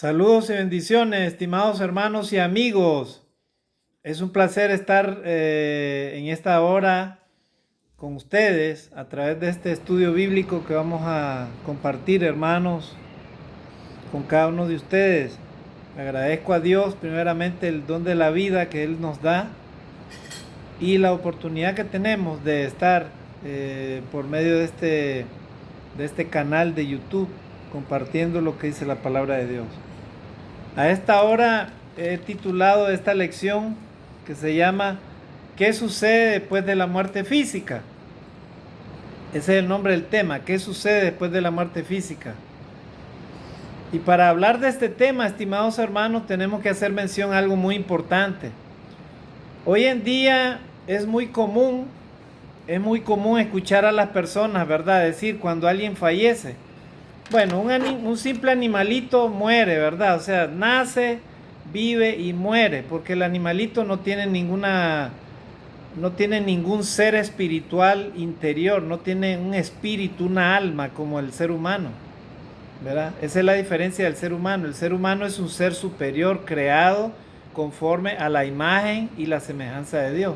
Saludos y bendiciones, estimados hermanos y amigos. Es un placer estar en esta hora con ustedes a través de este estudio bíblico que vamos a compartir, hermanos, con cada uno de ustedes. Agradezco a Dios primeramente el don de la vida que Él nos da y la oportunidad que tenemos de estar por medio de este canal de YouTube compartiendo lo que dice la palabra de Dios. A esta hora he titulado esta lección que se llama ¿Qué sucede después de la muerte física? Ese es el nombre del tema, ¿qué sucede después de la muerte física? Y para hablar de este tema, estimados hermanos, tenemos que hacer mención a algo muy importante. Hoy en día es muy común escuchar a las personas, ¿verdad? Decir cuando alguien fallece. Bueno, un simple animalito muere, ¿verdad? O sea, nace, vive y muere, porque el animalito no tiene ningún ser espiritual interior, no tiene un espíritu, una alma como el ser humano, ¿verdad? Esa es la diferencia del ser humano. El ser humano es un ser superior creado conforme a la imagen y la semejanza de Dios.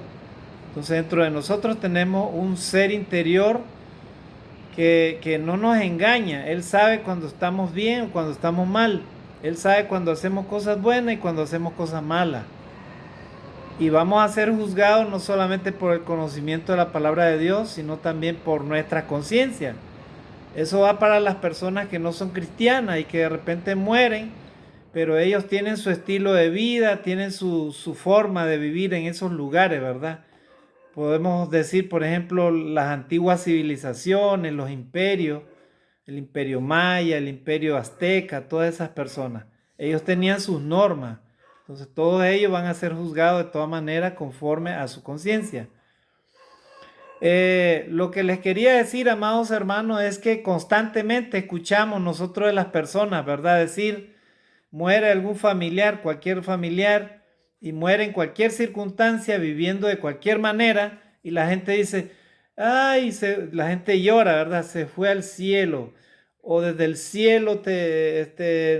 Entonces, dentro de nosotros tenemos un ser interior que no nos engaña. Él sabe cuando estamos bien o cuando estamos mal. Él sabe cuando hacemos cosas buenas y cuando hacemos cosas malas. Y vamos a ser juzgados no solamente por el conocimiento de la palabra de Dios, sino también por nuestra conciencia. Eso va para las personas que no son cristianas y que de repente mueren, pero ellos tienen su estilo de vida, tienen su forma de vivir en esos lugares, ¿verdad? Podemos decir, por ejemplo, las antiguas civilizaciones, los imperios, el imperio maya, el imperio azteca, todas esas personas. Ellos tenían sus normas. Entonces todos ellos van a ser juzgados de todas maneras conforme a su conciencia. Lo que les quería decir, amados hermanos, es que constantemente escuchamos nosotros de las personas, ¿verdad? Decir, muere algún familiar, cualquier familiar, y muere en cualquier circunstancia, viviendo de cualquier manera, y la gente dice, ay, la gente llora, ¿verdad? Se fue al cielo, o desde el cielo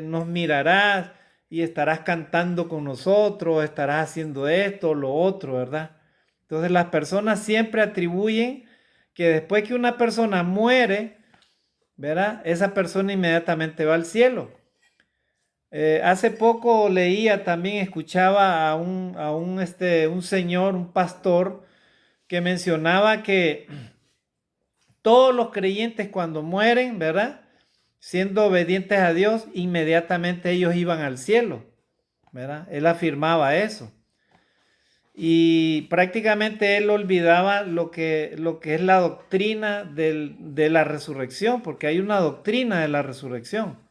nos mirarás y estarás cantando con nosotros, estarás haciendo esto o lo otro, ¿verdad? Entonces las personas siempre atribuyen que después que una persona muere, ¿verdad? Esa persona inmediatamente va al cielo. Hace poco leía también, escuchaba un señor, un pastor, que mencionaba que todos los creyentes cuando mueren, ¿verdad? Siendo obedientes a Dios, inmediatamente ellos iban al cielo, ¿verdad? Él afirmaba eso. Y prácticamente él olvidaba lo que es la doctrina de la resurrección, porque hay una doctrina de la resurrección.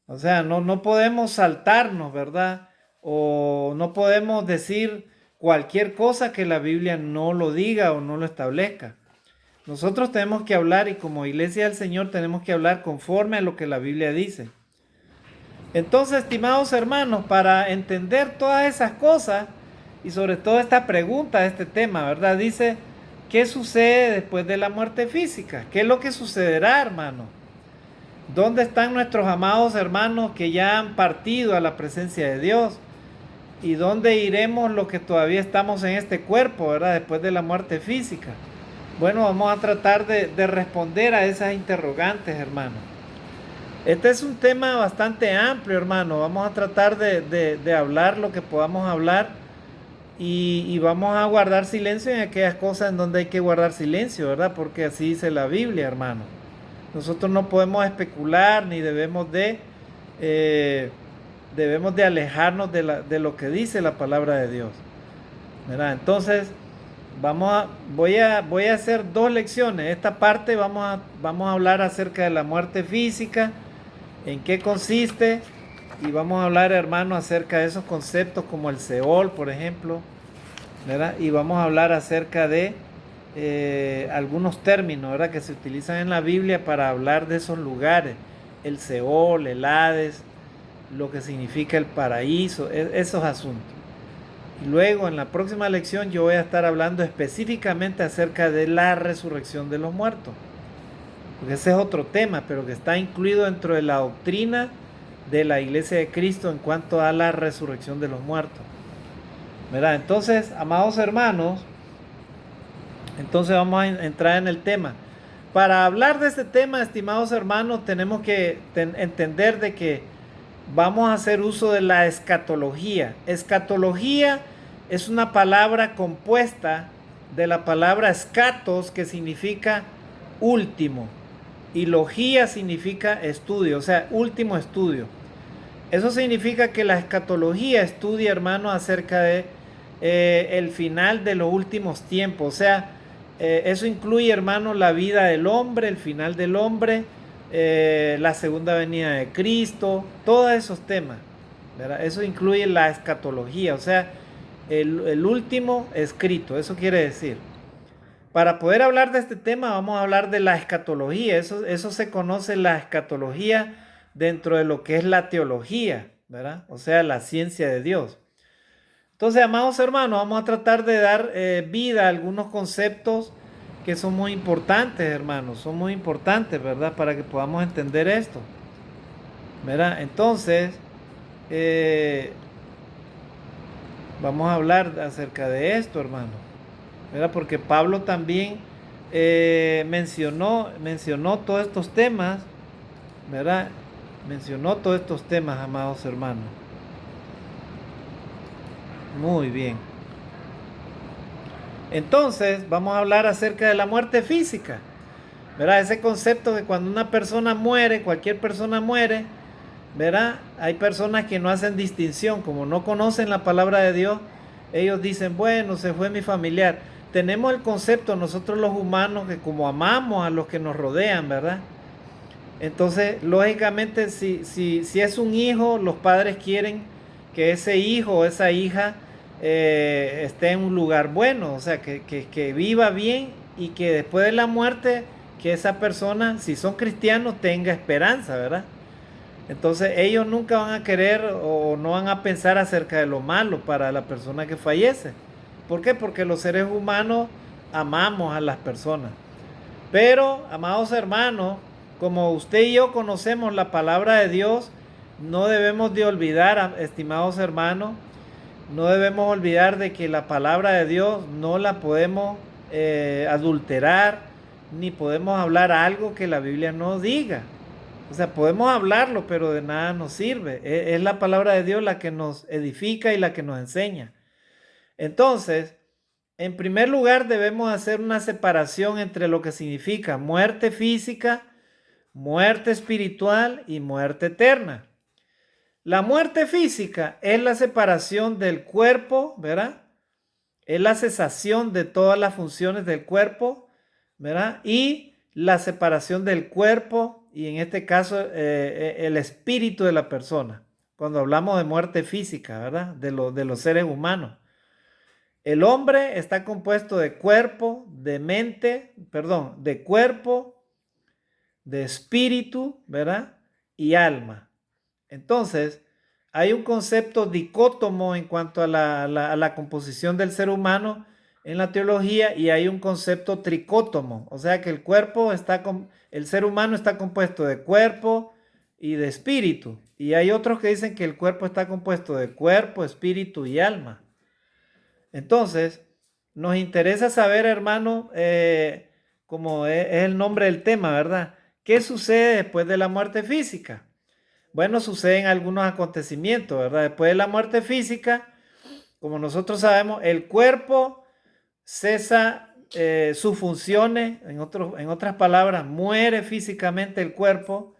O sea, no podemos saltarnos, ¿verdad? O no podemos decir cualquier cosa que la Biblia no lo diga o no lo establezca. Nosotros tenemos que hablar, y como iglesia del Señor tenemos que hablar conforme a lo que la Biblia dice. Entonces, estimados hermanos, para entender todas esas cosas y sobre todo esta pregunta, este tema, ¿verdad? Dice, ¿qué sucede después de la muerte física? ¿Qué es lo que sucederá, hermano? ¿Dónde están nuestros amados hermanos que ya han partido a la presencia de Dios? ¿Y dónde iremos los que todavía estamos en este cuerpo, ¿verdad? Después de la muerte física. Bueno, vamos a tratar de responder a esas interrogantes, hermano. Este es un tema bastante amplio, hermano. Vamos a tratar de hablar lo que podamos hablar y vamos a guardar silencio en aquellas cosas en donde hay que guardar silencio, ¿verdad? Porque así dice la Biblia, hermano. Nosotros no podemos especular ni debemos de alejarnos de lo que dice la palabra de Dios, ¿verdad? Entonces, voy a hacer dos lecciones. Esta parte vamos a hablar acerca de la muerte física, en qué consiste, y vamos a hablar, hermano, acerca de esos conceptos como el Seol, por ejemplo, ¿verdad? Y vamos a hablar acerca de algunos términos, ¿verdad?, que se utilizan en la Biblia para hablar de esos lugares, el Seol, el Hades, lo que significa el paraíso, esos asuntos. Y luego en la próxima lección yo voy a estar hablando específicamente acerca de la resurrección de los muertos, porque ese es otro tema, pero que está incluido dentro de la doctrina de la iglesia de Cristo en cuanto a la resurrección de los muertos. ¿Verdad? Entonces, amados hermanos, entonces vamos a entrar en el tema. Para hablar de este tema, estimados hermanos, tenemos que entender de que vamos a hacer uso de la escatología. Escatología es una palabra compuesta de la palabra escatos, que significa último, y logía significa estudio, o sea, último estudio. Eso significa que la escatología estudia, hermano, acerca de el final de los últimos tiempos. O sea, eso incluye, hermano, la vida del hombre, el final del hombre, la segunda venida de Cristo, todos esos temas, ¿verdad? Eso incluye la escatología, o sea, el último escrito, eso quiere decir. Para poder hablar de este tema vamos a hablar de la escatología. Eso se conoce, la escatología, dentro de lo que es la teología, ¿verdad? O sea, la ciencia de Dios. Entonces, amados hermanos, vamos a tratar de dar vida a algunos conceptos que son muy importantes, hermanos. Son muy importantes, ¿verdad? Para que podamos entender esto, ¿verdad? Entonces, vamos a hablar acerca de esto, hermano, ¿verdad? Porque Pablo también mencionó todos estos temas, ¿verdad? Mencionó todos estos temas, amados hermanos. Muy bien. Entonces, vamos a hablar acerca de la muerte física, ¿verdad? Ese concepto que cuando una persona muere, cualquier persona muere, ¿verdad? Hay personas que no hacen distinción, como no conocen la palabra de Dios, ellos dicen, bueno, se fue mi familiar. Tenemos el concepto nosotros los humanos que como amamos a los que nos rodean, ¿verdad? Entonces, lógicamente, si es un hijo, los padres quieren que ese hijo o esa hija esté en un lugar bueno, o sea, que viva bien y que después de la muerte, que esa persona, si son cristianos, tenga esperanza, ¿verdad? Entonces, ellos nunca van a querer o no van a pensar acerca de lo malo para la persona que fallece. ¿Por qué? Porque los seres humanos amamos a las personas. Pero, amados hermanos, como usted y yo conocemos la palabra de Dios, no debemos de olvidar, estimados hermanos, no debemos olvidar de que la palabra de Dios no la podemos adulterar, ni podemos hablar algo que la Biblia no diga. O sea, podemos hablarlo, pero de nada nos sirve. Es la palabra de Dios la que nos edifica y la que nos enseña. Entonces, en primer lugar, debemos hacer una separación entre lo que significa muerte física, muerte espiritual y muerte eterna. La muerte física es la separación del cuerpo, ¿verdad? Es la cesación de todas las funciones del cuerpo, ¿verdad? Y la separación del cuerpo y en este caso el espíritu de la persona. Cuando hablamos de muerte física, ¿verdad? De los seres humanos. El hombre está compuesto de cuerpo, de mente, perdón, de cuerpo, de espíritu, ¿verdad? Y alma. Entonces, hay un concepto dicótomo en cuanto a la composición del ser humano en la teología y hay un concepto tricótomo, o sea que el ser humano está compuesto de cuerpo y de espíritu. Y hay otros que dicen que el cuerpo está compuesto de cuerpo, espíritu y alma. Entonces, nos interesa saber, hermano, como es el nombre del tema, ¿verdad? ¿Qué sucede después de la muerte física? Bueno, suceden algunos acontecimientos, ¿verdad? Después de la muerte física, como nosotros sabemos, el cuerpo cesa sus funciones, en otras palabras, muere físicamente el cuerpo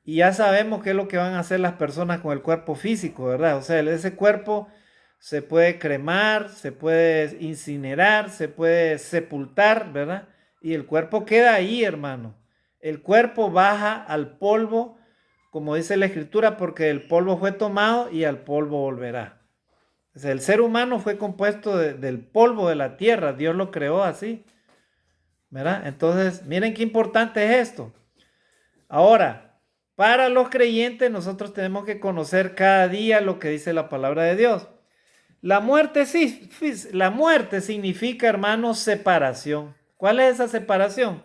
y ya sabemos qué es lo que van a hacer las personas con el cuerpo físico, ¿verdad? O sea, ese cuerpo se puede cremar, se puede incinerar, se puede sepultar, ¿verdad? Y el cuerpo queda ahí, hermano. El cuerpo baja al polvo, como dice la escritura, porque el polvo fue tomado y al polvo volverá. O sea, el ser humano fue compuesto del polvo de la tierra, Dios lo creó así, ¿verdad? Entonces, miren qué importante es esto. Ahora, para los creyentes nosotros tenemos que conocer cada día lo que dice la palabra de Dios. La muerte significa, hermanos, separación. ¿Cuál es esa separación?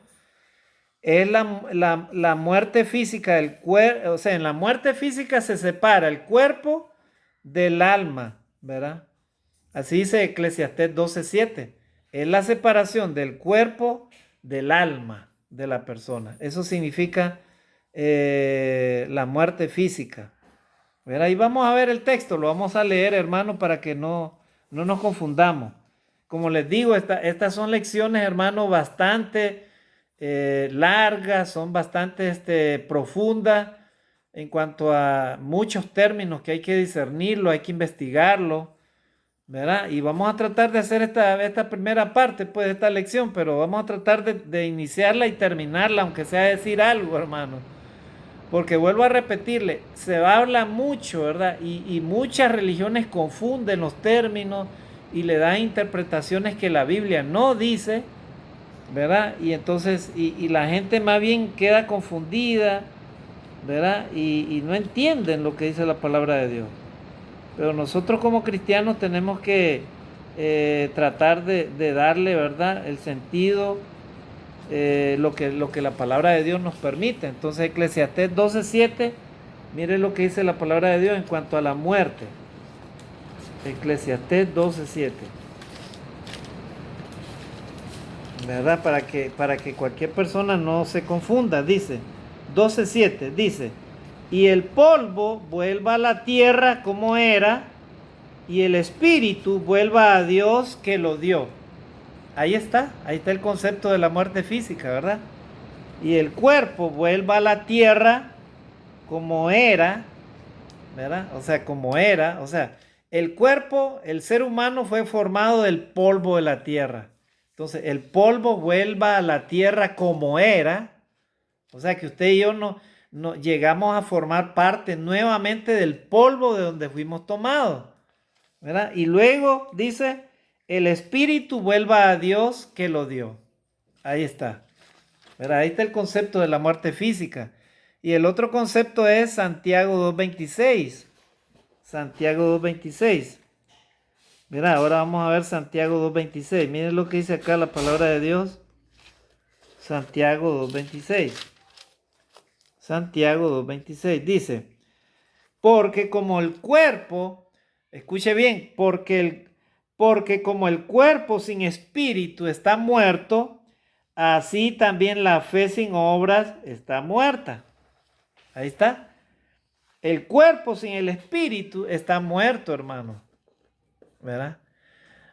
es la muerte física del cuerpo. O sea, en la muerte física se separa el cuerpo del alma, ¿verdad? Así dice Eclesiastés 12:7. Es la separación del cuerpo del alma de la persona. Eso significa la muerte física. ¿Verdad? Y vamos a ver el texto, lo vamos a leer, hermano, para que no nos confundamos. Como les digo, estas son lecciones, hermano, bastante largas, son bastante profundas en cuanto a muchos términos que hay que discernirlo, hay que investigarlo, ¿verdad? Y vamos a tratar de hacer esta primera parte, pues, de esta lección, pero vamos a tratar de iniciarla y terminarla, aunque sea decir algo, hermano. Porque vuelvo a repetirle, se habla mucho, ¿verdad? Y muchas religiones confunden los términos y le dan interpretaciones que la Biblia no dice, ¿verdad? Y entonces, y la gente más bien queda confundida, ¿verdad? Y no entienden lo que dice la palabra de Dios. Pero nosotros como cristianos tenemos que tratar de darle, ¿verdad?, el sentido, lo que la palabra de Dios nos permite. Entonces, Eclesiastés 12:7, mire lo que dice la palabra de Dios en cuanto a la muerte. Eclesiastés 12:7. ¿Verdad? Para que cualquier persona no se confunda. Dice, 12:7, dice, y el polvo vuelva a la tierra como era, y el espíritu vuelva a Dios que lo dio. Ahí está el concepto de la muerte física, ¿verdad? Y el cuerpo vuelva a la tierra como era, ¿verdad? O sea, como era, o sea, el cuerpo, el ser humano fue formado del polvo de la tierra. Entonces, el polvo vuelva a la tierra como era, o sea, que usted y yo no llegamos a formar parte nuevamente del polvo de donde fuimos tomados, ¿verdad? Y luego dice, el espíritu vuelva a Dios que lo dio. Ahí está, ¿verdad? Ahí está el concepto de la muerte física. Y el otro concepto es Santiago 2:26. Santiago 2:26. Mira, ahora vamos a ver Santiago 2:26. Miren lo que dice acá la palabra de Dios. Santiago 2:26. Santiago 2:26 dice, porque como el cuerpo, escuche bien, porque como el cuerpo sin espíritu está muerto, así también la fe sin obras está muerta. Ahí está. El cuerpo sin el espíritu está muerto, hermano. ¿Verdad?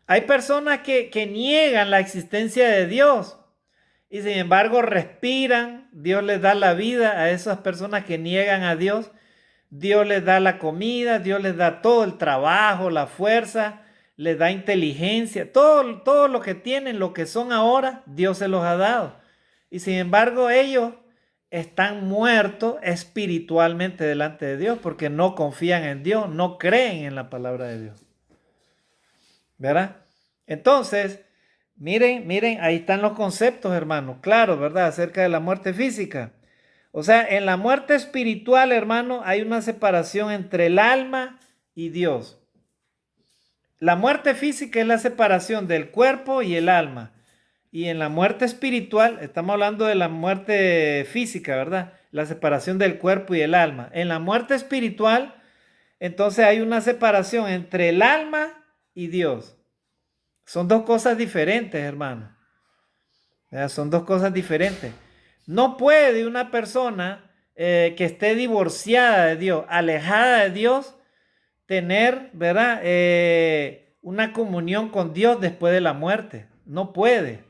Hay personas que niegan la existencia de Dios y sin embargo respiran. Dios les da la vida a esas personas que niegan a Dios. Dios les da la comida, Dios les da todo el trabajo, la fuerza, les da inteligencia, todo lo que tienen, lo que son ahora, Dios se los ha dado. Y sin embargo ellos están muertos espiritualmente delante de Dios porque no confían en Dios, no creen en la palabra de Dios. ¿Verdad? Entonces, miren, ahí están los conceptos, hermano, claro, ¿verdad? Acerca de la muerte física. O sea, en la muerte espiritual, hermano, hay una separación entre el alma y Dios. La muerte física es la separación del cuerpo y el alma. Y en la muerte espiritual, estamos hablando de la muerte física, ¿verdad? La separación del cuerpo y el alma. En la muerte espiritual, entonces hay una separación entre el alma y Dios. Son dos cosas diferentes, hermano. Son dos cosas diferentes. No puede una persona que esté divorciada de Dios, alejada de Dios, tener, ¿verdad? Una comunión con Dios después de la muerte. No puede,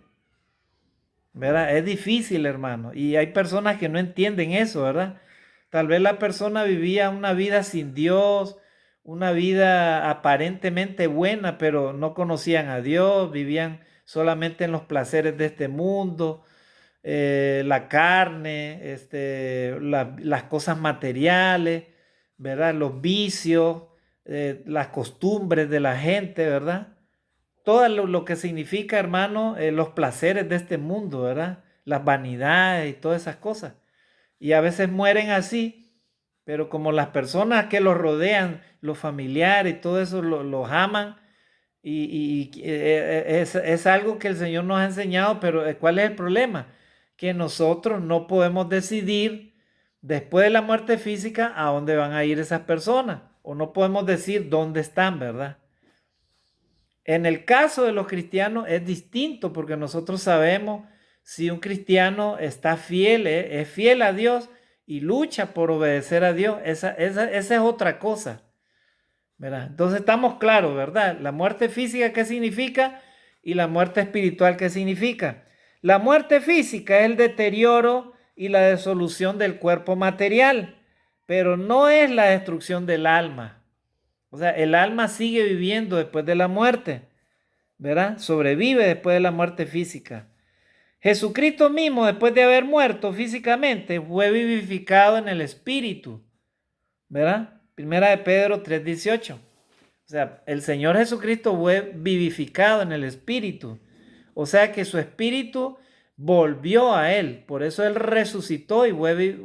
¿verdad? Es difícil, hermano. Y hay personas que no entienden eso, ¿verdad? Tal vez la persona vivía una vida sin Dios, una vida aparentemente buena, pero no conocían a Dios, vivían solamente en los placeres de este mundo, la carne, las cosas materiales, ¿verdad? Los vicios, las costumbres de la gente, ¿verdad? Todo lo que significa, hermano, los placeres de este mundo, ¿verdad? Las vanidades y todas esas cosas. Y a veces mueren así, pero como las personas que los rodean, los familiares y todo eso, los aman, es algo que el Señor nos ha enseñado, pero ¿cuál es el problema? que nosotros no podemos decidir después de la muerte física a dónde van a ir esas personas, o no podemos decir dónde están, ¿verdad? En el caso de los cristianos es distinto porque nosotros sabemos si un cristiano está fiel, es fiel a Dios y lucha por obedecer a Dios. Esa es otra cosa, ¿verdad? Entonces estamos claros, ¿verdad? La muerte física, ¿qué significa? Y la muerte espiritual, ¿qué significa? La muerte física es el deterioro y la disolución del cuerpo material, pero no es la destrucción del alma. O sea, el alma sigue viviendo después de la muerte, ¿verdad? Sobrevive después de la muerte física. Jesucristo mismo, después de haber muerto físicamente, fue vivificado en el espíritu, ¿verdad? Primera de Pedro 3:18. O sea, el Señor Jesucristo fue vivificado en el espíritu. O sea que su espíritu volvió a él. Por eso él resucitó y fue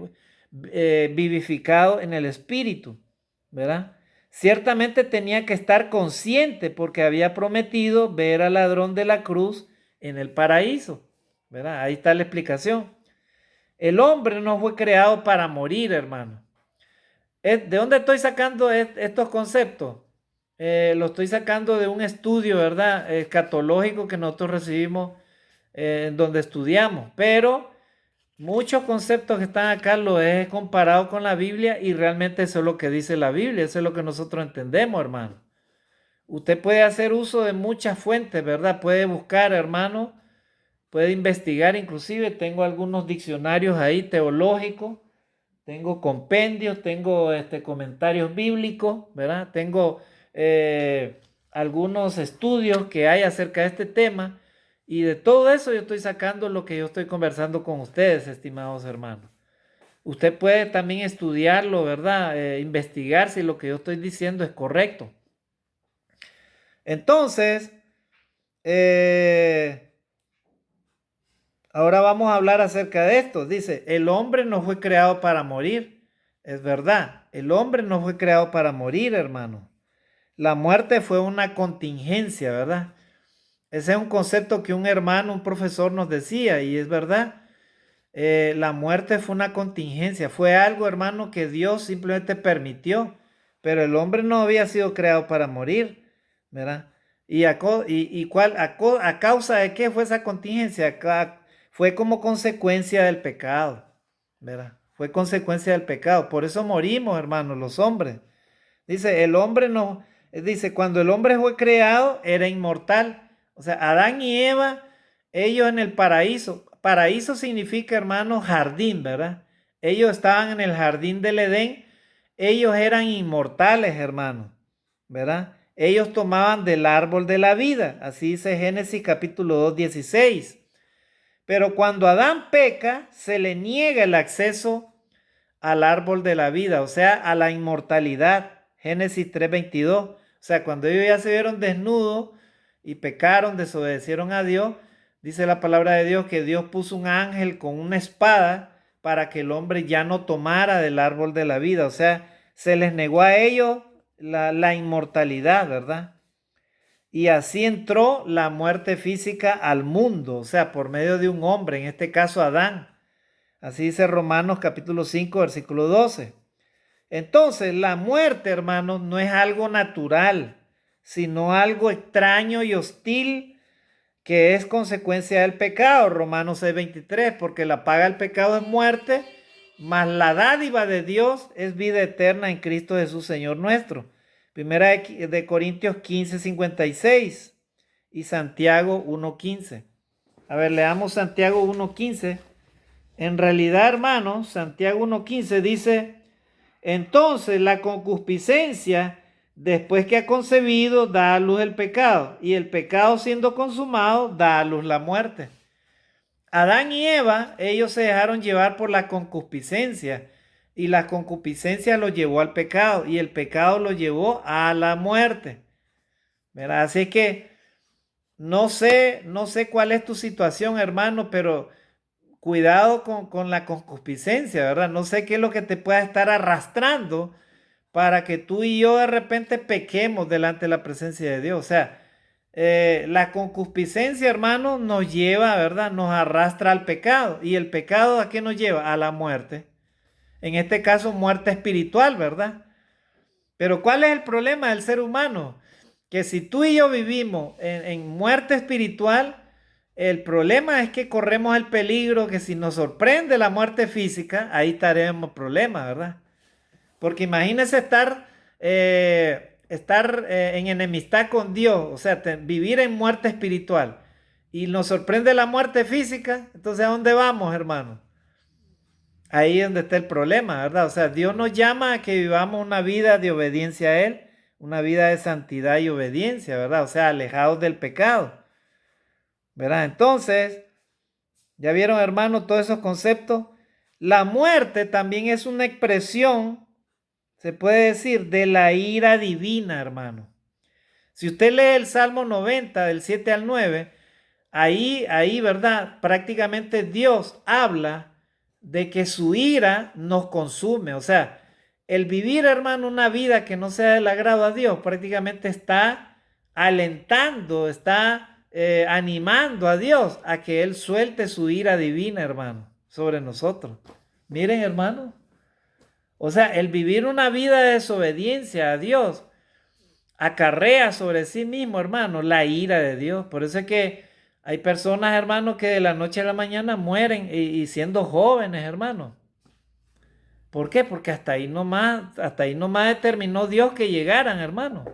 vivificado en el espíritu, ¿verdad? Ciertamente tenía que estar consciente porque había prometido ver al ladrón de la cruz en el paraíso, ¿verdad? Ahí está la explicación. El hombre no fue creado para morir, hermano. ¿De dónde estoy sacando estos conceptos? Lo estoy sacando de un estudio, ¿verdad? Escatológico que nosotros recibimos en donde estudiamos, pero muchos conceptos que están acá los he comparado con la Biblia y realmente eso es lo que dice la Biblia, eso es lo que nosotros entendemos, hermano. Usted puede hacer uso de muchas fuentes, ¿verdad? Puede buscar, hermano, puede investigar, inclusive tengo algunos diccionarios ahí teológicos, tengo compendios, tengo comentarios bíblicos, ¿verdad? Tengo algunos estudios que hay acerca de este tema y de todo eso yo estoy sacando lo que yo estoy conversando con ustedes, estimados hermanos. Usted puede también estudiarlo, ¿verdad? Investigar si lo que yo estoy diciendo es correcto. Entonces, ahora vamos a hablar acerca de esto. Dice, el hombre no fue creado para morir. Es verdad, el hombre no fue creado para morir, hermano. La muerte fue una contingencia, ¿verdad? Ese es un concepto que un hermano, un profesor nos decía y es verdad. La muerte fue una contingencia, fue algo, hermano, que Dios simplemente permitió, pero el hombre no había sido creado para morir, ¿verdad? ¿A causa de qué fue esa contingencia? Fue como consecuencia del pecado, ¿verdad? Fue consecuencia del pecado, por eso morimos, hermanos, los hombres. Dice, el hombre no, dice, cuando el hombre fue creado, era inmortal. O sea, Adán y Eva, ellos en el paraíso. Paraíso significa, hermano, jardín, ¿verdad? Ellos estaban en el jardín del Edén. Ellos eran inmortales, hermano, ¿verdad? Ellos tomaban del árbol de la vida. Así dice Génesis capítulo 2:16. Pero cuando Adán peca, se le niega el acceso al árbol de la vida, o sea, a la inmortalidad. Génesis 3:22. O sea, cuando ellos ya se vieron desnudos y pecaron, desobedecieron a Dios, dice la palabra de Dios que Dios puso un ángel con una espada para que el hombre ya no tomara del árbol de la vida. O sea, se les negó a ellos la inmortalidad, ¿verdad? Y así entró la muerte física al mundo, o sea, por medio de un hombre, en este caso Adán. Así dice Romanos capítulo 5, versículo 12. Entonces, la muerte, hermanos, no es algo natural, sino algo extraño y hostil que es consecuencia del pecado. Romanos 6:23, porque la paga del pecado es muerte, mas la dádiva de Dios es vida eterna en Cristo Jesús, Señor nuestro. Primera de Corintios 15:56 y Santiago 1:15. A ver, leamos Santiago 1:15. En realidad, hermanos, Santiago 1:15 dice, entonces la concupiscencia, después que ha concebido, da a luz el pecado, y el pecado siendo consumado, da a luz la muerte. Adán y Eva, ellos se dejaron llevar por la concupiscencia, y la concupiscencia los llevó al pecado, y el pecado los llevó a la muerte. ¿Verdad? Así que no sé cuál es tu situación, hermano, pero cuidado con la concupiscencia, ¿verdad? No sé qué es lo que te pueda estar arrastrando para que tú y yo de repente pequemos delante de la presencia de Dios. O sea, la concupiscencia, hermano, nos lleva, ¿verdad? Nos arrastra al pecado. ¿Y el pecado a qué nos lleva? A la muerte. En este caso, muerte espiritual, ¿verdad? Pero ¿cuál es el problema del ser humano? Que si tú y yo vivimos en muerte espiritual, el problema es que corremos el peligro que si nos sorprende la muerte física, ahí estaremos problemas, ¿verdad? Porque imagínese estar en enemistad con Dios, o sea, vivir en muerte espiritual y nos sorprende la muerte física, entonces ¿a dónde vamos, hermano? Ahí es donde está el problema, ¿verdad? O sea, Dios nos llama a que vivamos una vida de obediencia a Él, una vida de santidad y obediencia, ¿verdad? O sea, alejados del pecado, ¿verdad? Entonces, ¿ya vieron, hermano, todos esos conceptos? La muerte también es una expresión, se puede decir, de la ira divina, hermano. Si usted lee el Salmo 90, del 7 al 9, ahí, ¿verdad? Prácticamente Dios habla de que su ira nos consume. O sea, el vivir, hermano, una vida que no sea del agrado a Dios, prácticamente está alentando, está animando a Dios a que Él suelte su ira divina, hermano, sobre nosotros. Miren, hermano. O sea, el vivir una vida de desobediencia a Dios acarrea sobre sí mismo, hermano, la ira de Dios. Por eso es que hay personas, hermano, que de la noche a la mañana mueren y siendo jóvenes, hermano. ¿Por qué? Porque hasta ahí nomás determinó Dios que llegaran, hermano.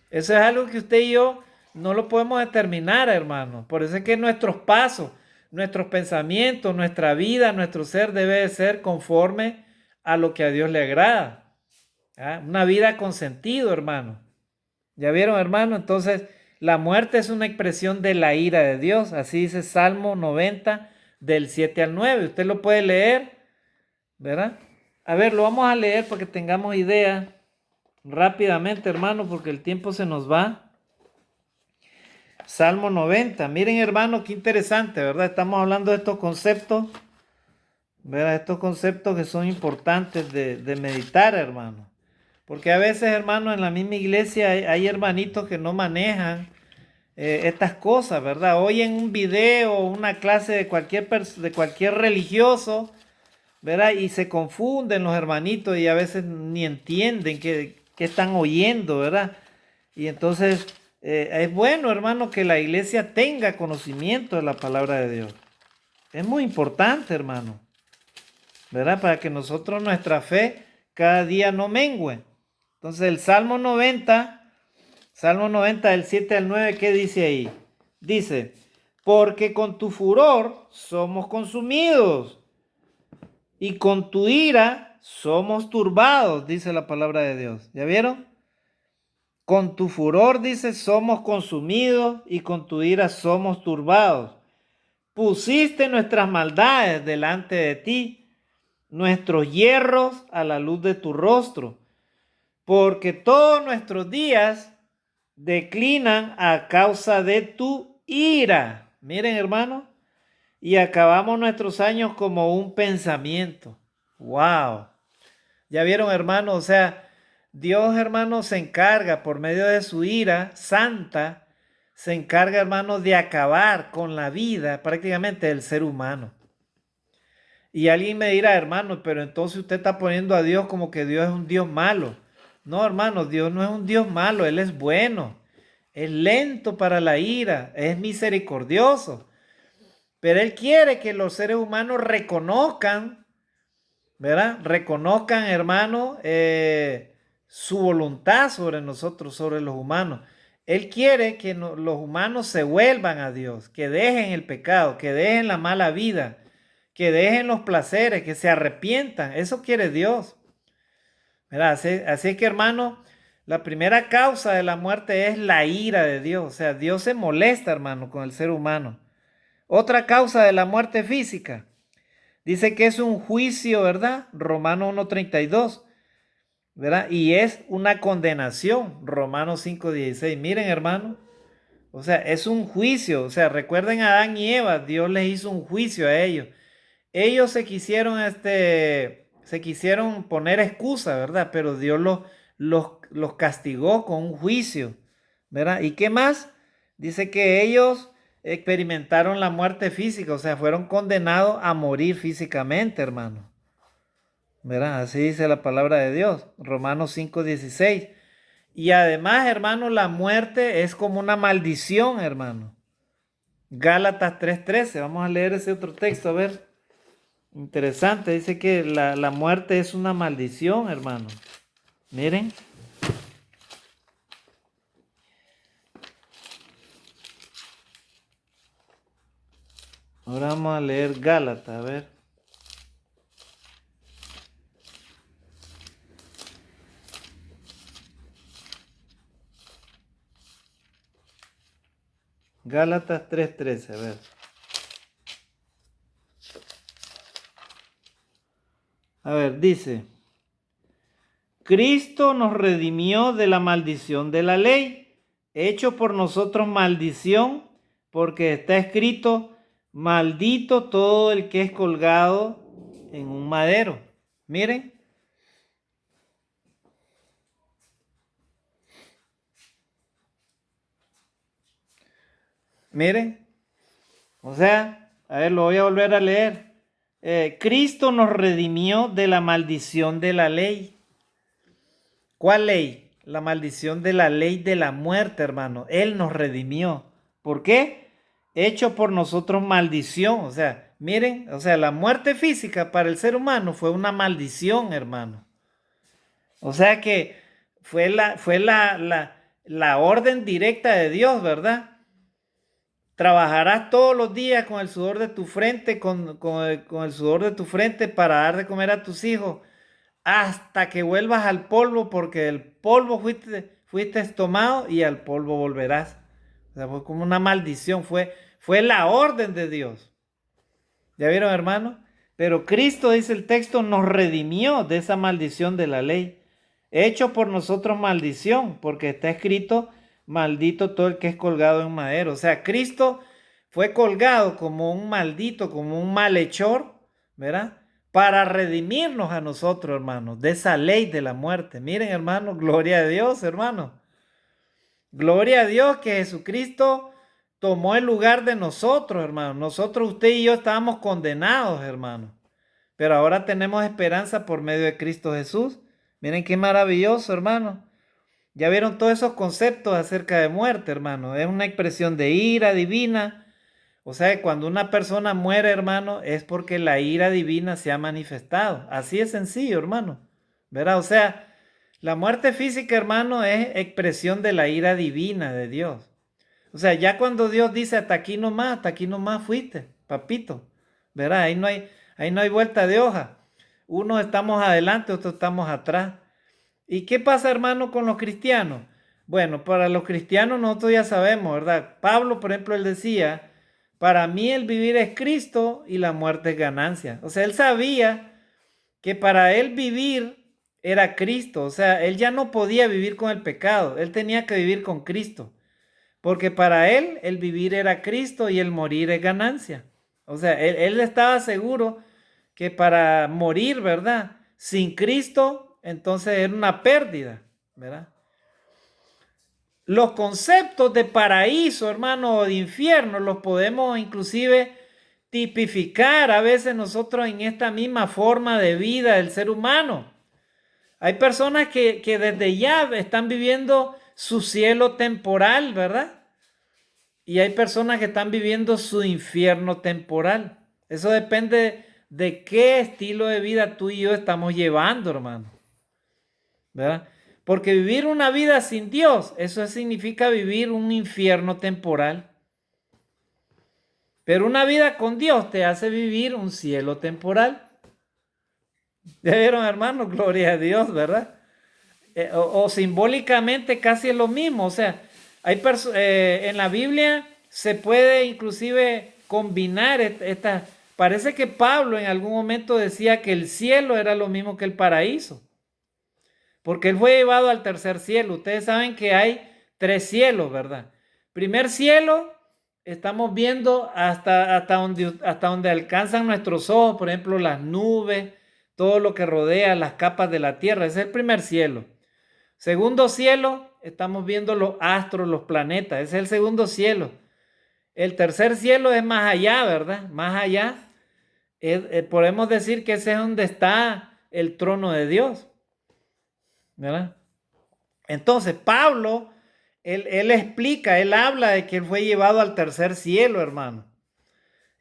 Eso es algo que usted y yo no lo podemos determinar, hermano. Por eso es que nuestros pasos, nuestros pensamientos, nuestra vida, nuestro ser debe de ser conforme a lo que a Dios le agrada. ¿Ah? Una vida con sentido, hermano. ¿Ya vieron, hermano? Entonces, la muerte es una expresión de la ira de Dios. Así dice Salmo 90, del 7 al 9. Usted lo puede leer, ¿verdad? A ver, lo vamos a leer para que tengamos idea rápidamente, hermano, porque el tiempo se nos va. Salmo 90. Miren, hermano, qué interesante, ¿verdad? Estamos hablando de estos conceptos, ¿verdad? Estos conceptos que son importantes de meditar, hermano. Porque a veces, hermano, en la misma iglesia hay hermanitos que no manejan estas cosas, ¿verdad? Oyen un video, una clase de cualquier religioso, ¿verdad? Y se confunden los hermanitos y a veces ni entienden qué están oyendo, ¿verdad? Y entonces es bueno, hermano, que la iglesia tenga conocimiento de la palabra de Dios. Es muy importante, hermano, ¿verdad? Para que nosotros nuestra fe cada día no mengue. Entonces el Salmo 90 del 7 al 9, ¿qué dice ahí? Dice, porque con tu furor somos consumidos y con tu ira somos turbados, dice la palabra de Dios. ¿Ya vieron? Con tu furor, dice, somos consumidos y con tu ira somos turbados. Pusiste nuestras maldades delante de ti, nuestros hierros a la luz de tu rostro, porque todos nuestros días declinan a causa de tu ira. Miren, hermano, y acabamos nuestros años como un pensamiento. Wow. Ya vieron, hermano, o sea, Dios, hermano, se encarga por medio de su ira santa, se encarga, hermano, de acabar con la vida prácticamente del ser humano. Y alguien me dirá, hermano, pero entonces usted está poniendo a Dios como que Dios es un Dios malo. No, hermano, Dios no es un Dios malo, Él es bueno. Es lento para la ira, es misericordioso. Pero Él quiere que los seres humanos reconozcan, ¿verdad? Reconozcan, hermano, su voluntad sobre nosotros, sobre los humanos. Él quiere que los humanos se vuelvan a Dios, que dejen el pecado, que dejen la mala vida, que dejen los placeres, que se arrepientan. Eso quiere Dios. ¿Verdad? Así es que, hermano, la primera causa de la muerte es la ira de Dios. O sea, Dios se molesta, hermano, con el ser humano. Otra causa de la muerte física. Dice que es un juicio, ¿verdad? Romanos 1:32, ¿verdad? Y es una condenación, Romanos 5:16. Miren, hermano, o sea, es un juicio. O sea, recuerden a Adán y Eva, Dios les hizo un juicio a ellos. Ellos se quisieron poner excusa, ¿verdad? Pero Dios los castigó con un juicio, ¿verdad? ¿Y qué más? Dice que ellos experimentaron la muerte física, o sea, fueron condenados a morir físicamente, hermano. ¿Verdad? Así dice la palabra de Dios, Romanos 5:16. Y además, hermano, la muerte es como una maldición, hermano. Gálatas 3:13, vamos a leer ese otro texto, a ver. Interesante, dice que la muerte es una maldición, hermano. Miren. Ahora vamos a leer Gálatas, a ver. Gálatas 3:13, a ver. A ver, dice, Cristo nos redimió de la maldición de la ley, hecho por nosotros maldición, porque está escrito, maldito todo el que es colgado en un madero. Miren. Miren. O sea, a ver, lo voy a volver a leer. Cristo nos redimió de la maldición de la ley. ¿Cuál ley? La maldición de la ley de la muerte, hermano. Él nos redimió. ¿Por qué? Hecho por nosotros maldición. O sea, miren, o sea, la muerte física para el ser humano fue una maldición, hermano. O sea que fue la orden directa de Dios, ¿verdad? Trabajarás todos los días con el sudor de tu frente, con el sudor de tu frente para dar de comer a tus hijos, hasta que vuelvas al polvo, porque del polvo fuiste tomado y al polvo volverás. O sea, fue como una maldición, fue la orden de Dios. ¿Ya vieron, hermano? Pero Cristo, dice el texto, nos redimió de esa maldición de la ley, hecho por nosotros maldición, porque está escrito, maldito todo el que es colgado en madero. O sea, Cristo fue colgado como un maldito, como un malhechor, ¿verdad? Para redimirnos a nosotros, hermanos, de esa ley de la muerte. Miren, hermanos, gloria a Dios, hermanos. Gloria a Dios que Jesucristo tomó el lugar de nosotros, hermanos. Nosotros, usted y yo estábamos condenados, hermanos. Pero ahora tenemos esperanza por medio de Cristo Jesús. Miren qué maravilloso, hermano. Ya vieron todos esos conceptos acerca de muerte, hermano. Es una expresión de ira divina. O sea, cuando una persona muere, hermano, es porque la ira divina se ha manifestado. Así es sencillo, hermano. ¿Verdad? O sea, la muerte física, hermano, es expresión de la ira divina de Dios. O sea, ya cuando Dios dice hasta aquí nomás fuiste, papito. ¿Verdad? Ahí no hay vuelta de hoja. Unos estamos adelante, otros estamos atrás. ¿Y qué pasa, hermano, con los cristianos? Bueno, para los cristianos nosotros ya sabemos, ¿verdad? Pablo, por ejemplo, él decía, para mí el vivir es Cristo y la muerte es ganancia. O sea, él sabía que para él vivir era Cristo. O sea, él ya no podía vivir con el pecado, él tenía que vivir con Cristo. Porque para él el vivir era Cristo y el morir es ganancia. O sea, él estaba seguro que para morir, ¿verdad? Sin Cristo, entonces era una pérdida, ¿verdad? Los conceptos de paraíso, hermano, o de infierno, los podemos inclusive tipificar a veces nosotros en esta misma forma de vida del ser humano. Hay personas que desde ya están viviendo su cielo temporal, ¿verdad? Y hay personas que están viviendo su infierno temporal. Eso depende de qué estilo de vida tú y yo estamos llevando, hermano. ¿Verdad? Porque vivir una vida sin Dios, eso significa vivir un infierno temporal. Pero una vida con Dios te hace vivir un cielo temporal. ¿Ya vieron, hermano? Gloria a Dios, ¿verdad? O simbólicamente casi es lo mismo. O sea, en la Biblia se puede inclusive combinar esta. Parece que Pablo en algún momento decía que el cielo era lo mismo que el paraíso. Porque él fue llevado al tercer cielo. Ustedes saben que hay 3 cielos, ¿verdad? Primer cielo, estamos viendo hasta donde alcanzan nuestros ojos, por ejemplo, las nubes, todo lo que rodea las capas de la tierra. Ese es el primer cielo. Segundo cielo, estamos viendo los astros, los planetas. Ese es el segundo cielo. El tercer cielo es más allá, ¿verdad? Más allá. Podemos decir que ese es donde está el trono de Dios, ¿verdad? Entonces, Pablo, él explica, él habla de que él fue llevado al tercer cielo, hermano.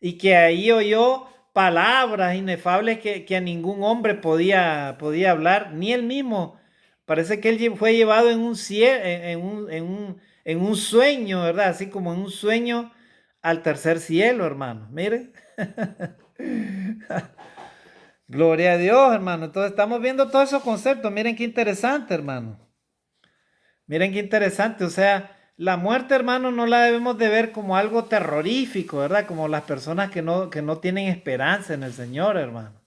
Y que ahí oyó palabras inefables que a ningún hombre podía hablar, ni él mismo. Parece que él fue llevado en un sueño, ¿verdad? Así como en un sueño al tercer cielo, hermano. Mire. Gloria a Dios, hermano. Entonces estamos viendo todos esos conceptos. Miren qué interesante, hermano. Miren qué interesante. O sea, la muerte, hermano, no la debemos de ver como algo terrorífico, ¿verdad? Como las personas que no tienen esperanza en el Señor, hermano.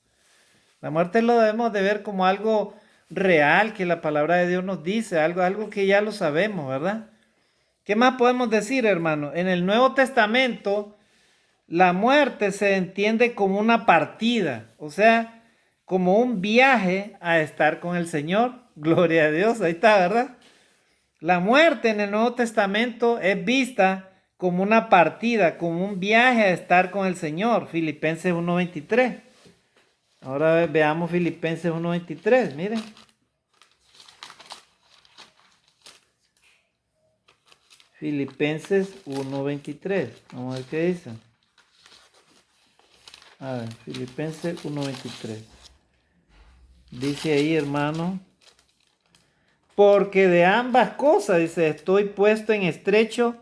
La muerte lo debemos de ver como algo real que la palabra de Dios nos dice, algo que ya lo sabemos, ¿verdad? ¿Qué más podemos decir, hermano? En el Nuevo Testamento, la muerte se entiende como una partida, o sea, como un viaje a estar con el Señor. Gloria a Dios, ahí está, ¿verdad? La muerte en el Nuevo Testamento es vista como una partida, como un viaje a estar con el Señor. Filipenses 1:23. Ahora veamos Filipenses 1:23, miren. Filipenses 1:23. Vamos a ver qué dice. A ver, Filipenses 1:23. Dice ahí, hermano. Porque de ambas cosas, dice, estoy puesto en estrecho,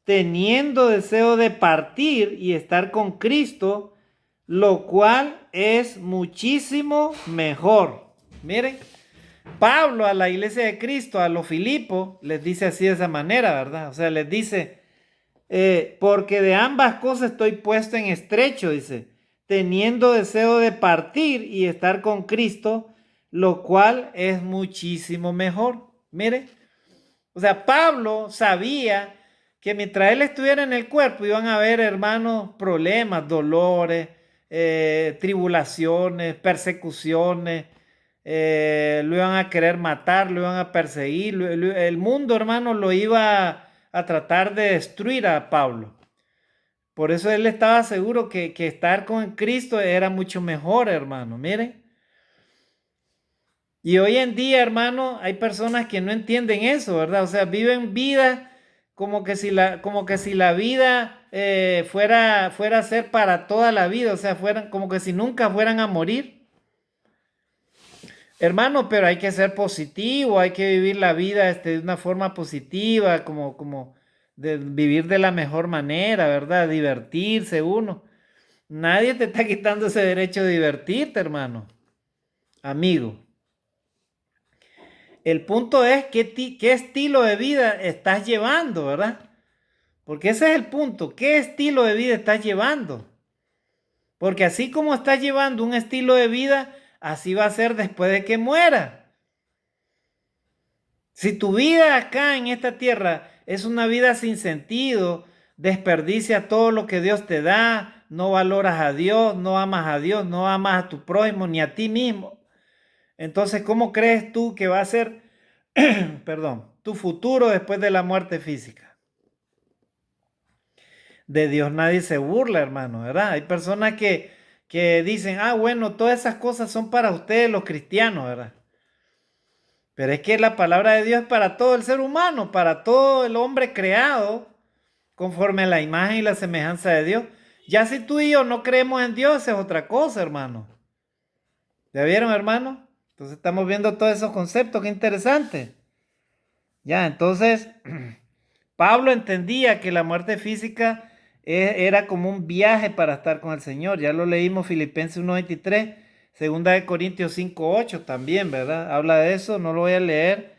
teniendo deseo de partir y estar con Cristo, lo cual es muchísimo mejor. Miren, Pablo a la iglesia de Cristo, a los Filipos, les dice así de esa manera, ¿verdad? O sea, les dice, porque de ambas cosas estoy puesto en estrecho, dice, teniendo deseo de partir y estar con Cristo, lo cual es muchísimo mejor. Mire, o sea, Pablo sabía que mientras él estuviera en el cuerpo iban a haber, hermanos, problemas, dolores, tribulaciones, persecuciones, lo iban a querer matar, lo iban a perseguir, el mundo, hermano, lo iba a tratar de destruir a Pablo. Por eso él estaba seguro que estar con Cristo era mucho mejor, hermano. Miren. Y hoy en día, hermano, hay personas que no entienden eso, ¿verdad? O sea, viven vida como que si la vida fuera a ser para toda la vida, o sea, fueran como que si nunca fueran a morir. Hermano, pero hay que ser positivo, hay que vivir la vida de una forma positiva, como de vivir de la mejor manera, ¿verdad? Divertirse uno. Nadie te está quitando ese derecho de divertirte, hermano, amigo. El punto es qué estilo de vida estás llevando, ¿verdad? Porque ese es el punto. ¿Qué estilo de vida estás llevando? Porque así como estás llevando un estilo de vida, así va a ser después de que muera. Si tu vida acá en esta tierra es una vida sin sentido, desperdicia todo lo que Dios te da, no valoras a Dios, no amas a Dios, no amas a tu prójimo ni a ti mismo. Entonces, ¿cómo crees tú que va a ser, perdón, tu futuro después de la muerte física? De Dios nadie se burla, hermano, ¿verdad? Hay personas que dicen, bueno, todas esas cosas son para ustedes los cristianos, ¿verdad? Pero es que la palabra de Dios es para todo el ser humano, para todo el hombre creado, conforme a la imagen y la semejanza de Dios. Ya si tú y yo no creemos en Dios, es otra cosa, hermano. ¿Ya vieron, hermano? Entonces estamos viendo todos esos conceptos, qué interesante. Ya, entonces, Pablo entendía que la muerte física era como un viaje para estar con el Señor. Ya lo leímos Filipenses 1:23, segunda de Corintios 5:8 también, ¿verdad? Habla de eso, no lo voy a leer.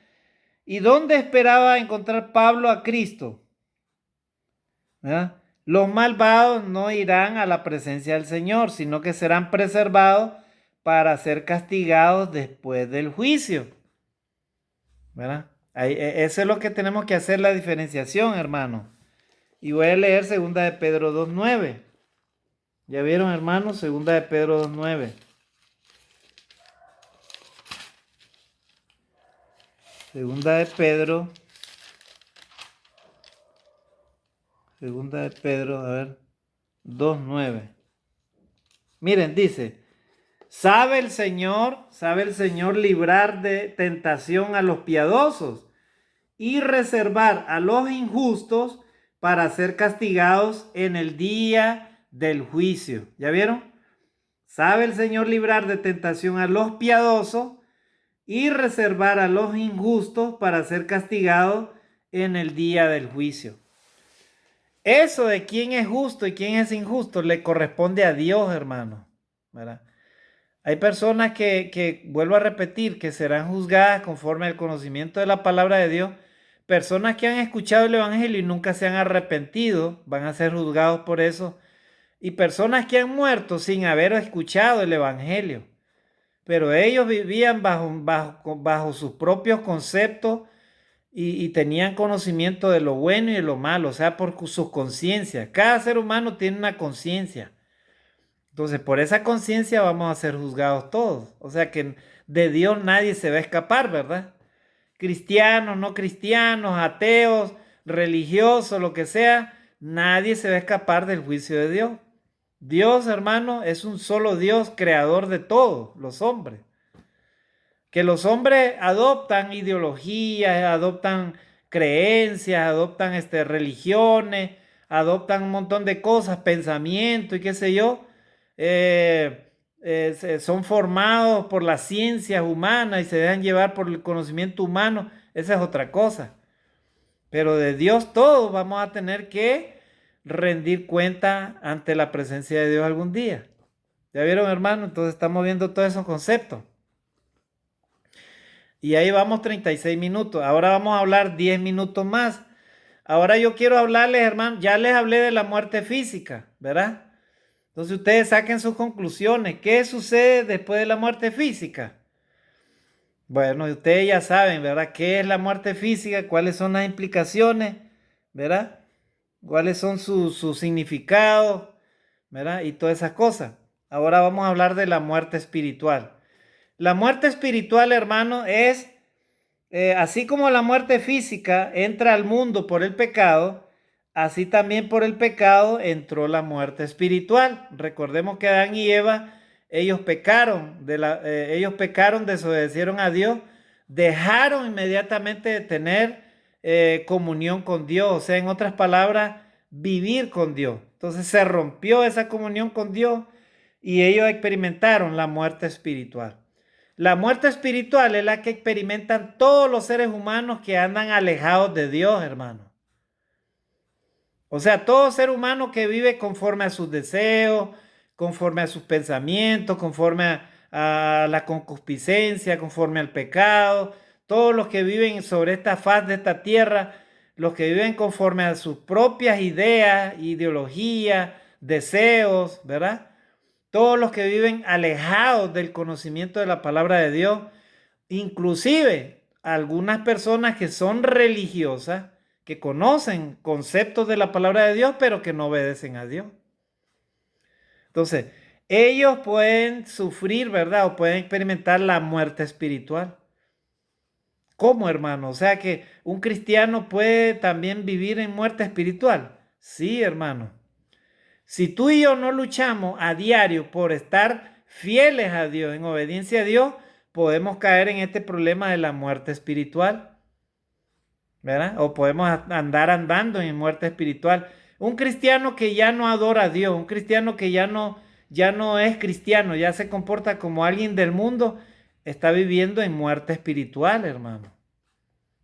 ¿Y dónde esperaba encontrar Pablo a Cristo? ¿Verdad? Los malvados no irán a la presencia del Señor, sino que serán preservados para ser castigados después del juicio. ¿Verdad? Eso es lo que tenemos que hacer la diferenciación, hermano. Y voy a leer segunda de Pedro 2:9. ¿Ya vieron, hermano? Segunda de Pedro 2:9. Segunda de Pedro, a ver, 2:9. Miren, dice, sabe el Señor librar de tentación a los piadosos y reservar a los injustos para ser castigados en el día del juicio. ¿Ya vieron? Sabe el Señor librar de tentación a los piadosos y reservar a los injustos para ser castigados en el día del juicio. Eso de quién es justo y quién es injusto le corresponde a Dios, hermano, ¿verdad? Hay personas que, vuelvo a repetir, que serán juzgadas conforme al conocimiento de la palabra de Dios. Personas que han escuchado el evangelio y nunca se han arrepentido van a ser juzgados por eso. Y personas que han muerto sin haber escuchado el evangelio. Pero ellos vivían bajo sus propios conceptos y tenían conocimiento de lo bueno y de lo malo, o sea, por sus conciencias. Cada ser humano tiene una conciencia. Entonces, por esa conciencia vamos a ser juzgados todos. O sea que de Dios nadie se va a escapar, ¿verdad? Cristianos, no cristianos, ateos, religiosos, lo que sea, nadie se va a escapar del juicio de Dios. Dios, hermano, es un solo Dios, creador de todos los hombres. Que los hombres adoptan ideologías, adoptan creencias, adoptan religiones, adoptan un montón de cosas, pensamientos y qué sé yo. Son formados por las ciencias humanas y se dejan llevar por el conocimiento humano. Esa es otra cosa. Pero de Dios todos vamos a tener que rendir cuenta ante la presencia de Dios algún día. ¿Ya vieron, hermano? Entonces estamos viendo todos esos conceptos. Y ahí vamos 36 minutos. Ahora vamos a hablar 10 minutos más. Ahora yo quiero hablarles, hermano, ya les hablé de la muerte física, ¿verdad? Entonces ustedes saquen sus conclusiones. ¿Qué sucede después de la muerte física? Bueno, ustedes ya saben, ¿verdad? ¿Qué es la muerte física? ¿Cuáles son las implicaciones? ¿Verdad? ¿Cuáles son sus significados? ¿Verdad? Y todas esas cosas. Ahora vamos a hablar de la muerte espiritual. La muerte espiritual, hermano, es, así como la muerte física entra al mundo por el pecado, así también por el pecado entró la muerte espiritual. Recordemos que Adán y Eva, ellos pecaron, desobedecieron a Dios, dejaron inmediatamente de tener comunión con Dios, o sea, en otras palabras, vivir con Dios. Entonces se rompió esa comunión con Dios y ellos experimentaron la muerte espiritual. La muerte espiritual es la que experimentan todos los seres humanos que andan alejados de Dios, hermano. O sea, todo ser humano que vive conforme a sus deseos, conforme a sus pensamientos, conforme a la concupiscencia, conforme al pecado, todos los que viven sobre esta faz de esta tierra, los que viven conforme a sus propias ideas, ideologías, deseos, ¿verdad? Todos los que viven alejados del conocimiento de la palabra de Dios, inclusive algunas personas que son religiosas, que conocen conceptos de la palabra de Dios, pero que no obedecen a Dios. Entonces, ellos pueden sufrir, ¿verdad? O pueden experimentar la muerte espiritual. ¿Cómo, hermano? O sea que un cristiano puede también vivir en muerte espiritual. Sí, hermano. Si tú y yo no luchamos a diario por estar fieles a Dios, en obediencia a Dios, podemos caer en este problema de la muerte espiritual, ¿verdad? O podemos andar andando en muerte espiritual. Un cristiano que ya no adora a Dios, un cristiano que ya no es cristiano, ya se comporta como alguien del mundo, está viviendo en muerte espiritual, hermano,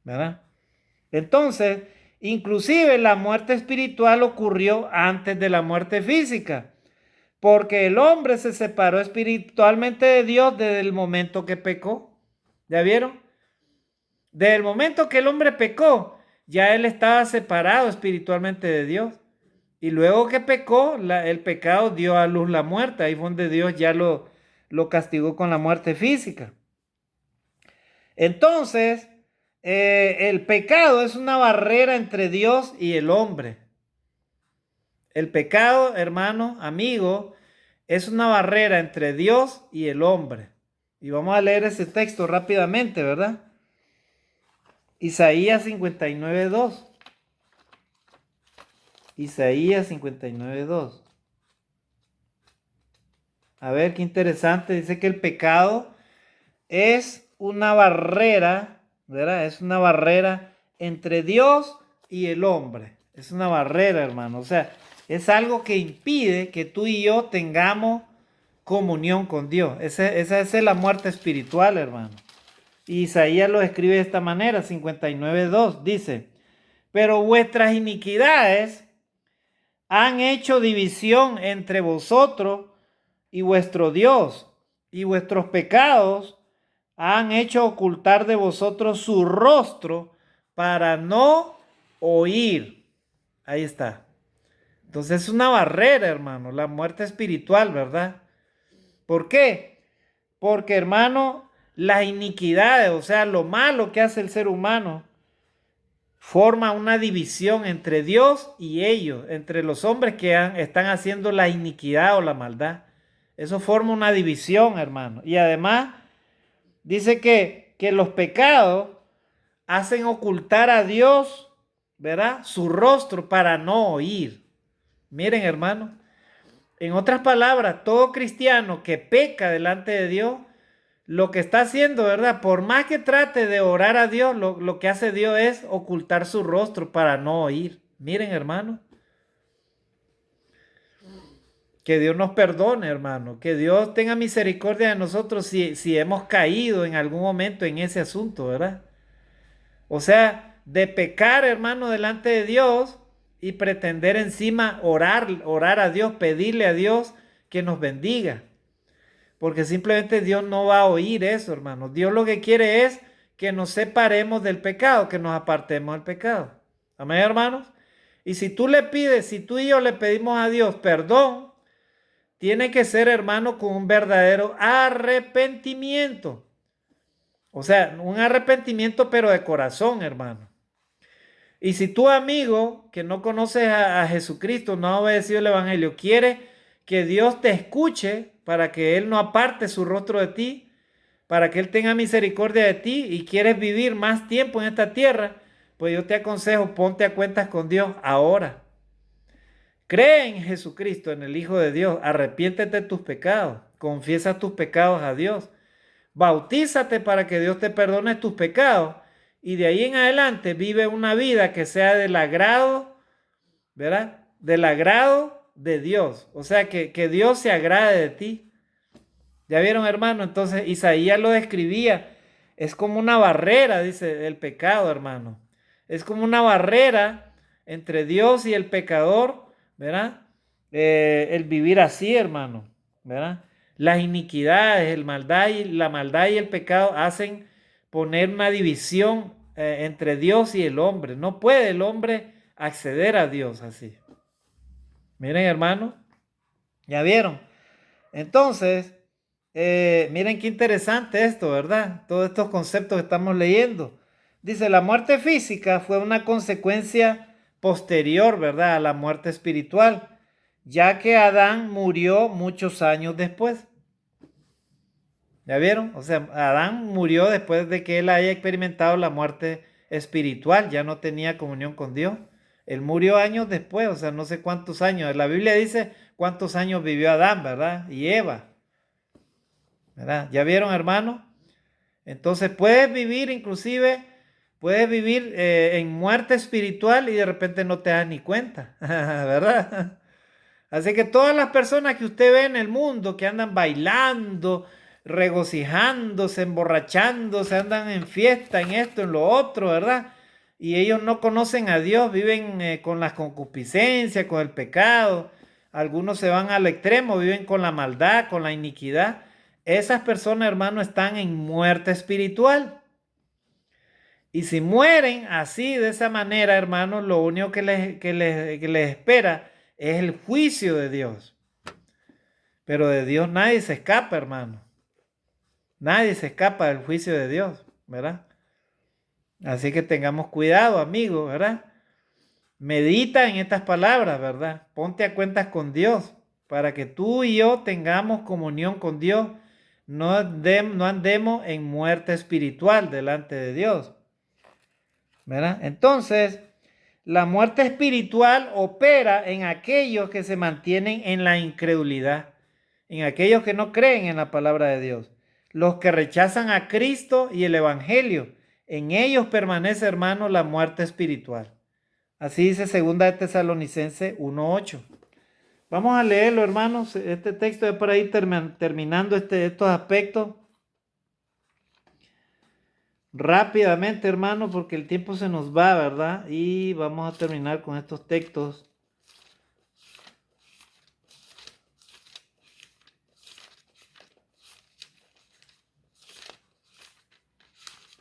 ¿verdad? Entonces, inclusive la muerte espiritual ocurrió antes de la muerte física, porque el hombre se separó espiritualmente de Dios desde el momento que pecó. ¿Ya vieron? Desde el momento que el hombre pecó, ya él estaba separado espiritualmente de Dios. Y luego que pecó, el pecado dio a luz la muerte. Ahí fue donde Dios ya lo castigó con la muerte física. Entonces, el pecado es una barrera entre Dios y el hombre. El pecado, hermano, amigo, es una barrera entre Dios y el hombre. Y vamos a leer ese texto rápidamente, ¿verdad? Isaías 59:2. Isaías 59:2. A ver, qué interesante. Dice que el pecado es una barrera, ¿verdad? Es una barrera entre Dios y el hombre. Es una barrera, hermano. O sea, es algo que impide que tú y yo tengamos comunión con Dios. Esa es la muerte espiritual, hermano. Y Isaías lo escribe de esta manera, 59:2. Dice, pero vuestras iniquidades han hecho división entre vosotros y vuestro Dios, y vuestros pecados han hecho ocultar de vosotros su rostro para no oír. Ahí está. Entonces es una barrera, hermano, la muerte espiritual, ¿verdad? ¿Por qué? Porque, hermano, las iniquidades, o sea, lo malo que hace el ser humano, forma una división entre Dios y ellos, entre los hombres que están haciendo la iniquidad o la maldad. Eso forma una división, hermano. Y además dice que los pecados hacen ocultar a Dios, ¿verdad? Su rostro para no oír. Miren, hermano, en otras palabras, todo cristiano que peca delante de Dios, lo que está haciendo, ¿verdad? Por más que trate de orar a Dios, lo que hace Dios es ocultar su rostro para no oír. Miren, hermano, que Dios nos perdone, hermano, que Dios tenga misericordia de nosotros si hemos caído en algún momento en ese asunto, ¿verdad? O sea, de pecar, hermano, delante de Dios y pretender encima orar a Dios, pedirle a Dios que nos bendiga. Porque simplemente Dios no va a oír eso, hermano. Dios lo que quiere es que nos separemos del pecado, que nos apartemos del pecado. Amén, hermanos. Y si tú le pides, si tú y yo le pedimos a Dios perdón, tiene que ser, hermano, con un verdadero arrepentimiento. O sea, un arrepentimiento pero de corazón, hermano. Y si tu amigo que no conoces a Jesucristo, no ha obedecido el Evangelio, quiere que Dios te escuche para que Él no aparte su rostro de ti, para que Él tenga misericordia de ti y quieres vivir más tiempo en esta tierra, pues yo te aconsejo, ponte a cuentas con Dios ahora. Cree en Jesucristo, en el Hijo de Dios, arrepiéntete de tus pecados, confiesa tus pecados a Dios, bautízate para que Dios te perdone tus pecados y de ahí en adelante vive una vida que sea del agrado, ¿verdad? Del agrado de Dios. O sea, que Dios se agrade de ti. ¿Ya vieron, hermano? Entonces Isaías lo describía. Es como una barrera, dice, el pecado, hermano. Es como una barrera entre Dios y el pecador, ¿verdad? El vivir así, hermano, ¿verdad? Las iniquidades, la maldad y el pecado hacen poner una división entre Dios y el hombre. No puede el hombre acceder a Dios así. Miren, hermano, ¿ya vieron? Entonces, miren qué interesante esto, ¿verdad? Todos estos conceptos que estamos leyendo. Dice, la muerte física fue una consecuencia posterior, ¿verdad? A la muerte espiritual, ya que Adán murió muchos años después. ¿Ya vieron? O sea, Adán murió después de que él haya experimentado la muerte espiritual, ya no tenía comunión con Dios. Él murió años después, o sea, no sé cuántos años. La Biblia dice cuántos años vivió Adán, ¿verdad? Y Eva, ¿verdad? ¿Ya vieron, hermano? Entonces puedes vivir inclusive, puedes vivir en muerte espiritual y de repente no te das ni cuenta, ¿verdad? Así que todas las personas que usted ve en el mundo que andan bailando, regocijándose, emborrachándose, andan en fiesta, en esto, en lo otro, ¿verdad? Y ellos no conocen a Dios, viven con las concupiscencias, con el pecado. Algunos se van al extremo, viven con la maldad, con la iniquidad. Esas personas, hermano, están en muerte espiritual. Y si mueren así, de esa manera, hermano, lo único que les espera es el juicio de Dios. Pero de Dios nadie se escapa, hermano. Nadie se escapa del juicio de Dios, ¿verdad? Así que tengamos cuidado, amigos, ¿verdad? Medita en estas palabras, ¿verdad? Ponte a cuentas con Dios para que tú y yo tengamos comunión con Dios. No andemos en muerte espiritual delante de Dios. ¿verdad? Entonces, la muerte espiritual opera en aquellos que se mantienen en la incredulidad, en aquellos que no creen en la palabra de Dios, los que rechazan a Cristo y el Evangelio. En ellos permanece, hermano, la muerte espiritual. Así dice 2 de Tesalonicenses 1:8. Vamos a leerlo, hermanos. Este texto es por ahí terminando estos aspectos rápidamente, hermano, porque el tiempo se nos va, ¿verdad? Y vamos a terminar con estos textos.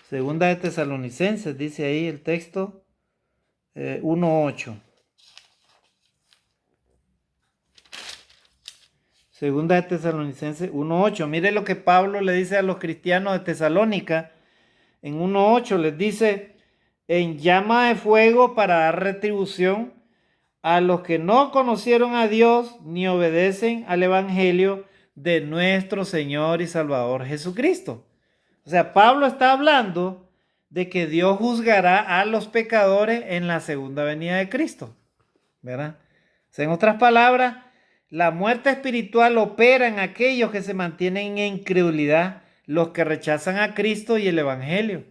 Segunda de Tesalonicenses, dice ahí el texto 1:8. Segunda de Tesalonicenses 1:8. Mire lo que Pablo le dice a los cristianos de Tesalónica. En 1:8 les dice, en llama de fuego para dar retribución a los que no conocieron a Dios ni obedecen al Evangelio de nuestro Señor y Salvador Jesucristo. O sea, Pablo está hablando de que Dios juzgará a los pecadores en la segunda venida de Cristo, ¿verdad? O sea, en otras palabras, la muerte espiritual opera en aquellos que se mantienen en incredulidad, los que rechazan a Cristo y el Evangelio,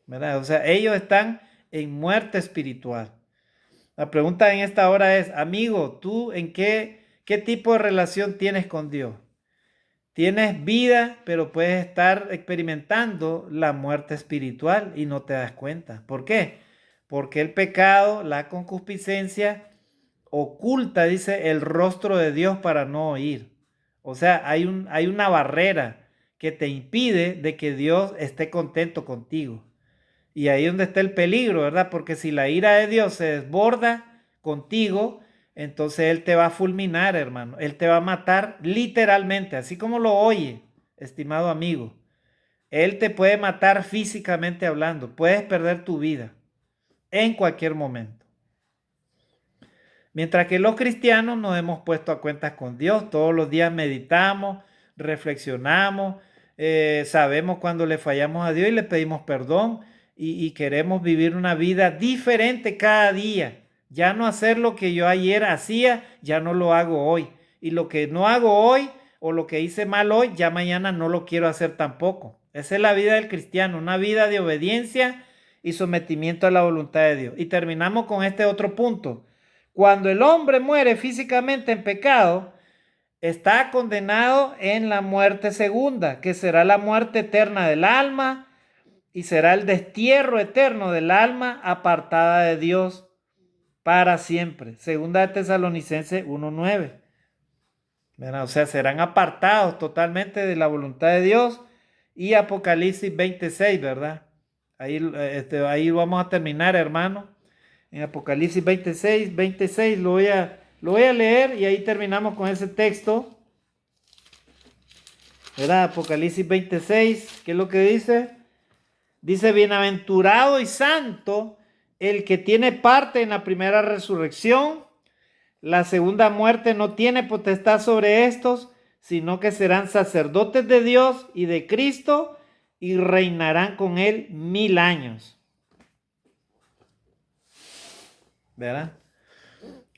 ¿verdad? O sea, ellos están en muerte espiritual. La pregunta en esta hora es, amigo, ¿tú en qué tipo de relación tienes con Dios? Tienes vida, pero puedes estar experimentando la muerte espiritual y no te das cuenta. ¿Por qué? Porque el pecado, la concupiscencia, oculta, dice, el rostro de Dios para no oír. O sea, hay una barrera que te impide de que Dios esté contento contigo. Y ahí es donde está el peligro, ¿verdad? Porque si la ira de Dios se desborda contigo, entonces Él te va a fulminar, hermano. Él te va a matar literalmente, así como lo oye, estimado amigo. Él te puede matar físicamente hablando. Puedes perder tu vida en cualquier momento. Mientras que los cristianos nos hemos puesto a cuentas con Dios. Todos los días meditamos, reflexionamos, sabemos cuando le fallamos a Dios y le pedimos perdón y queremos vivir una vida diferente cada día. Ya no hacer lo que yo ayer hacía, ya no lo hago hoy. Y lo que no hago hoy o lo que hice mal hoy, ya mañana no lo quiero hacer tampoco. Esa es la vida del cristiano, una vida de obediencia y sometimiento a la voluntad de Dios. Y terminamos con este otro punto. Cuando el hombre muere físicamente en pecado, está condenado en la muerte segunda, que será la muerte eterna del alma y será el destierro eterno del alma apartada de Dios para siempre. Segunda de Tesalonicenses 1:9. O sea, serán apartados totalmente de la voluntad de Dios. Y Apocalipsis 26, ¿verdad? Ahí vamos a terminar, hermano. En Apocalipsis 26 lo voy a leer y ahí terminamos con ese texto. ¿Verdad? Apocalipsis 26, ¿qué es lo que dice? Dice, bienaventurado y santo el que tiene parte en la primera resurrección. La segunda muerte no tiene potestad sobre estos, sino que serán sacerdotes de Dios y de Cristo y reinarán con él 1000 años. ¿Verdad?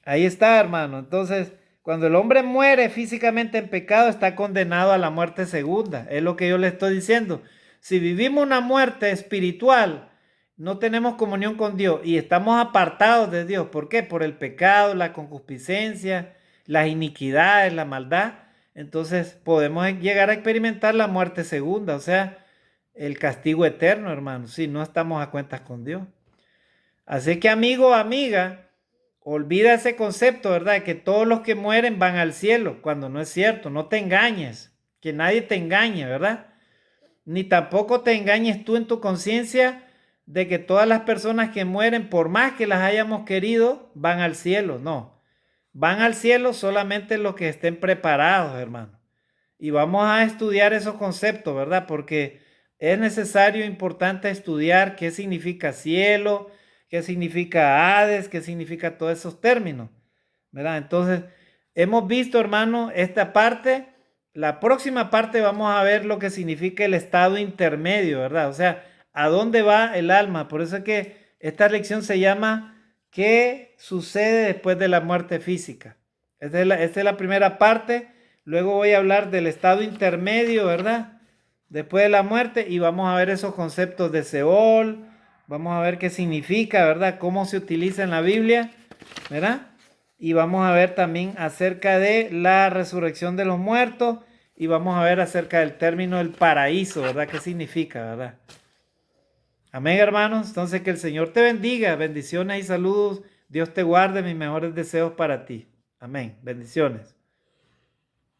Ahí está, hermano. Entonces, cuando el hombre muere físicamente en pecado, está condenado a la muerte segunda. Es lo que yo le estoy diciendo. Si vivimos una muerte espiritual, no tenemos comunión con Dios y estamos apartados de Dios. ¿Por qué? Por el pecado, la concupiscencia, las iniquidades, la maldad. Entonces podemos llegar a experimentar la muerte segunda, o sea, el castigo eterno, hermano, si no estamos a cuentas con Dios. Así que, amigo, amiga, olvida ese concepto, ¿verdad? Que todos los que mueren van al cielo, cuando no es cierto. No te engañes, que nadie te engañe, ¿verdad? Ni tampoco te engañes tú en tu conciencia de que todas las personas que mueren, por más que las hayamos querido, van al cielo. No, van al cielo solamente los que estén preparados, hermano. Y vamos a estudiar esos conceptos, ¿verdad? Porque es necesario, importante estudiar qué significa cielo, qué significa Hades, qué significa todos esos términos, ¿verdad? Entonces, hemos visto, hermano, esta parte. La próxima parte vamos a ver lo que significa el estado intermedio, ¿verdad? O sea, ¿a dónde va el alma? Por eso es que Esta lección se llama ¿qué sucede después de la muerte física? Esta es la primera parte. Luego voy a hablar del estado intermedio, ¿verdad? Después de la muerte, y vamos a ver esos conceptos de Seol. Vamos a ver qué significa, ¿verdad? Cómo se utiliza en la Biblia, ¿verdad? Y vamos a ver también acerca de la resurrección de los muertos. Y vamos a ver acerca del término del paraíso, ¿verdad? ¿Qué significa, verdad? Amén, hermanos. Entonces, que el Señor te bendiga. Bendiciones y saludos. Dios te guarde. Mis mejores deseos para ti. Amén. Bendiciones.